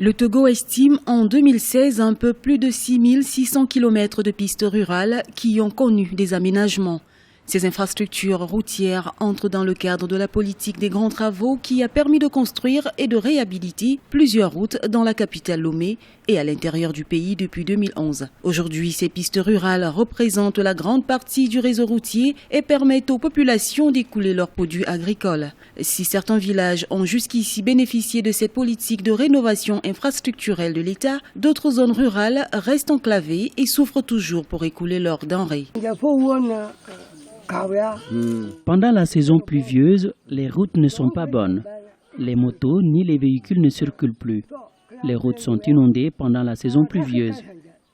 Le Togo estime en 2016 un peu plus de 6600 km de pistes rurales qui ont connu des aménagements. Ces infrastructures routières entrent dans le cadre de la politique des grands travaux qui a permis de construire et de réhabiliter plusieurs routes dans la capitale Lomé et à l'intérieur du pays depuis 2011. Aujourd'hui, ces pistes rurales représentent la grande partie du réseau routier et permettent aux populations d'écouler leurs produits agricoles. Si certains villages ont jusqu'ici bénéficié de cette politique de rénovation infrastructurelle de l'État, d'autres zones rurales restent enclavées et souffrent toujours pour écouler leurs denrées. Pendant la saison pluvieuse, les routes ne sont pas bonnes. Les motos ni les véhicules ne circulent plus. Les routes sont inondées pendant la saison pluvieuse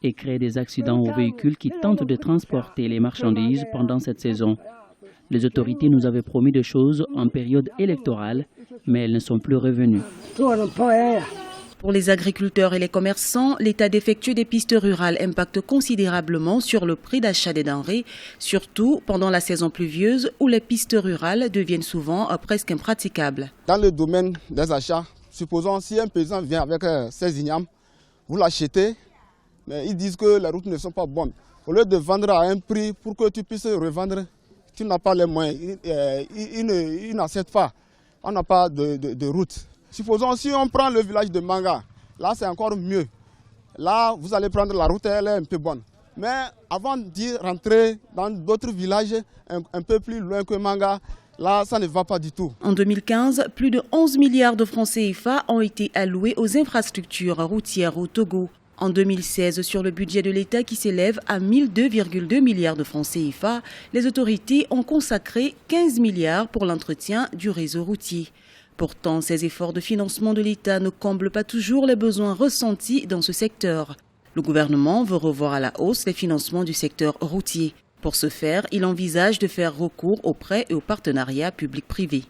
et créent des accidents aux véhicules qui tentent de transporter les marchandises pendant cette saison. Les autorités nous avaient promis des choses en période électorale, mais elles ne sont plus revenues. Pour les agriculteurs et les commerçants, l'état défectueux des pistes rurales impacte considérablement sur le prix d'achat des denrées, surtout pendant la saison pluvieuse où les pistes rurales deviennent souvent presque impraticables. Dans le domaine des achats, supposons si un paysan vient avec ses ignames, vous l'achetez, mais ils disent que les routes ne sont pas bonnes. Au lieu de vendre à un prix pour que tu puisses revendre, tu n'as pas les moyens, ils n'acceptent pas, on n'a pas de route. Supposons si on prend le village de Manga, là c'est encore mieux. Là vous allez prendre la route, elle est un peu bonne. Mais avant d'y rentrer dans d'autres villages un peu plus loin que Manga, là ça ne va pas du tout. En 2015, plus de 11 milliards de francs CFA ont été alloués aux infrastructures routières au Togo. En 2016, sur le budget de l'État qui s'élève à 1002,2 milliards de francs CFA, les autorités ont consacré 15 milliards pour l'entretien du réseau routier. Pourtant, ces efforts de financement de l'État ne comblent pas toujours les besoins ressentis dans ce secteur. Le gouvernement veut revoir à la hausse les financements du secteur routier. Pour ce faire, il envisage de faire recours aux prêts et aux partenariats publics-privés.